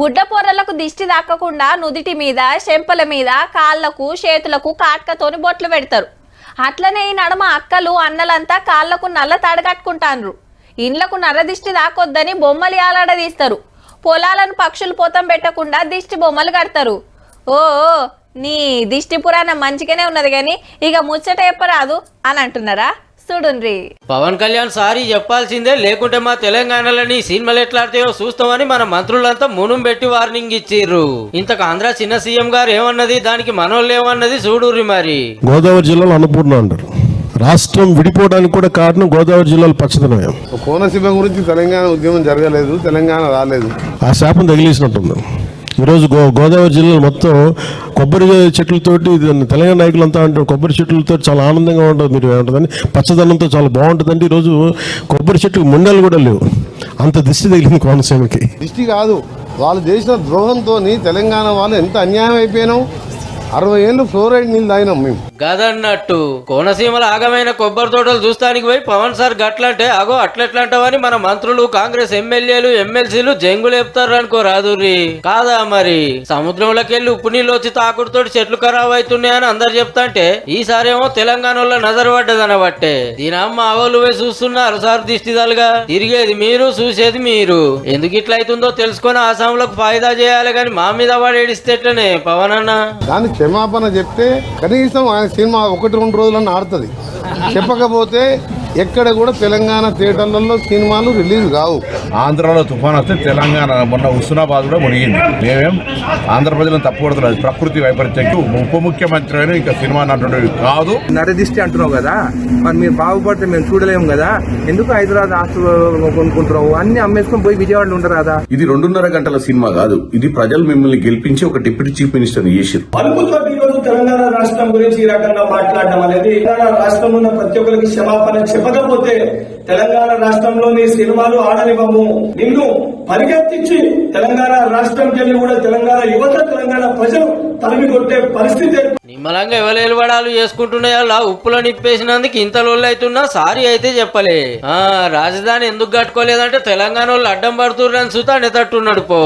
బుడ్డ పొరలకు దిష్టి తాకకుండా నుదిటి మీద చెంపల మీద కాళ్లకు చేతులకు కాట్కతోని బొట్లు పెడతారు. అట్లనే ఈ నడమ అక్కలు అన్నలంతా కాళ్లకు నల్ల తాడు కట్టుకుంటాండ్రు. ఇండ్లకు నర్ర దిష్టి తాకొద్దని బొమ్మలు ఆలాడదీస్తారు. పొలాలను పక్షులు పోతం పెట్టకుండా దిష్టి బొమ్మలు కడతారు. ఓ నీ దిష్టి పురాణం మంచిగానే ఉన్నది కానీ ఇక ముచ్చట చెప్పరాదు అని అంటున్నారా? చూడుండ్రి. పవన్ కళ్యాణ్ సారీ చెప్పాల్సిందే, లేకుంటే మా తెలంగాణలోని సినిమాలు ఎట్లాడతాయో చూస్తామని మన మంత్రులంతా మునుం పెట్టి వార్నింగ్ ఇచ్చిర్రు. ఇంతకు ఆంధ్ర చిన్న సీఎం గారు ఏమన్నది, దానికి మనోళ్ళు ఏమన్నది చూడుర్రి. మరి గోదావరి జిల్లాలో అన్నపూర్ణ అంటారు. రాష్ట్రం విడిపోవడానికి కూడా కారణం గోదావరి జిల్లాలో పచ్చదనమే. కోనసీమ గురించి తెలంగాణ ఉద్యమం జరగలేదు, తెలంగాణ రాలేదు, ఆ శాపం తగిలేసినట్టుంది. ఈరోజు గోదావరి జిల్లాలో మొత్తం కొబ్బరి చెట్లతోటి తెలంగాణ నాయకులంతా అంటారు కొబ్బరి చెట్లతో చాలా ఆనందంగా ఉంటుంది, మీరు ఏమంటుందని పచ్చదనంతో చాలా బాగుంటుందండి. ఈరోజు కొబ్బరి చెట్టుకు ముండలు కూడా లేవు, అంత దిష్టి తగిలింది కోనసీమకి. దిష్టి కాదు, వాళ్ళు చేసిన ద్రోహంతో తెలంగాణ వాళ్ళు ఎంత అన్యాయం అయిపోయినాం. 60 ఏళ్ళు ఫ్లోరైడ్ నీళ్ళు తాగినాం మేము. గదన్నట్టు కోనసీమల ఆగమైన కొబ్బరి తోటలు చూస్తానికి పోయి పవన్ సార్ గట్లంటే అగో అట్లెట్లంటావని మన మంత్రులు, కాంగ్రెస్ ఎమ్మెల్యేలు, ఎమ్మెల్సీలు జంగులేపుతారు అనుకో రాదుర్రి. కాదా మరి? సముద్రంలోకి వెళ్ళి ఉప్పు నీళ్ళు వచ్చి తాకుడుతోటి చెట్లు ఖరాబ్ అవుతున్నాయని అందరు చెప్తాంటే ఈసారేమో తెలంగాణలో నజరు పడ్డదనబట్టే దీనమ్మ ఆవోలు పోయి చూస్తున్నారు సార్ దిష్టిదాలుగా. తిరిగేది మీరు, చూసేది మీరు. ఎందుకు ఇట్లా అవుతుందో తెలుసుకొని ఆసాంలకు ఫాయిదా చేయాలి కానీ మా మీద వాడు ఏడిస్తే ఎట్లనే పవన్ అన్న. క్షమాపణ చెప్తే కనీసం ఆయన సినిమా 1-2 రోజులన్నా ఆడుతుంది. చెప్పకపోతే ఎక్కడ కూడా తెలంగాణ థియేటర్లలో సినిమాలు రిలీజ్ కావు. ఆంధ్రాలో తుఫాన్ వస్తే తెలంగాణ మొన్న హుస్నాబాద్ కూడా మునిగింది. మేమేం ఆంధ్ర ప్రజలను తప్పుపడుతున్నారు. ప్రకృతి వైపరీత్యంకి ఉప ముఖ్యమంత్రి అయినా ఇంకా సినిమా నటుడు కాదు. నరదిష్టి అంటున్నావు కదా, మరి మీరు బాగుపడితే మేము చూడలేము కదా, ఎందుకు హైదరాబాద్ ఆస్తులు కొనుక్కుంటున్నావు? అన్ని అమ్మేసుకొని పోయి విజయవాడలో ఉండరాదా? ఇది 2.5 గంటల సినిమా కాదు, ఇది ప్రజలు మిమ్మల్ని గెలిపించి ఒక డిప్యూటీ చీఫ్ మినిస్టర్ చేసారు. తెలంగాణ రాష్ట్రం గురించి ఈ రకంగా మాట్లాడడం అనేది, తెలంగాణ రాష్ట్రంలో ఉన్న ప్రతి ఒక్కరికి క్షమాపణ చెప్పకపోతే తెలంగాణ రాష్ట్రంలోని సినిమాలు ఆడనివ్వము. నిన్ను పరిగెత్తించి తెలంగాణ రాష్ట్రంకి వెళ్ళి కూడా తెలంగాణ యువత, తెలంగాణ ప్రజలు తరిమి కొట్టే పరిస్థితి. నిమ్మలంగా ఎవలేలు వడాలు చేసుకుంటున్నాయి. అలా ఉప్పులో నిప్పేసినందుకు ఇంత లొల్లు అవుతున్నా సారీ అయితే చెప్పలే. రాజధాని ఎందుకు కట్టుకోలేదంటే తెలంగాణ వాళ్ళు అడ్డం పడుతుర్రని చూతా నెతట్టున్నాడు పో.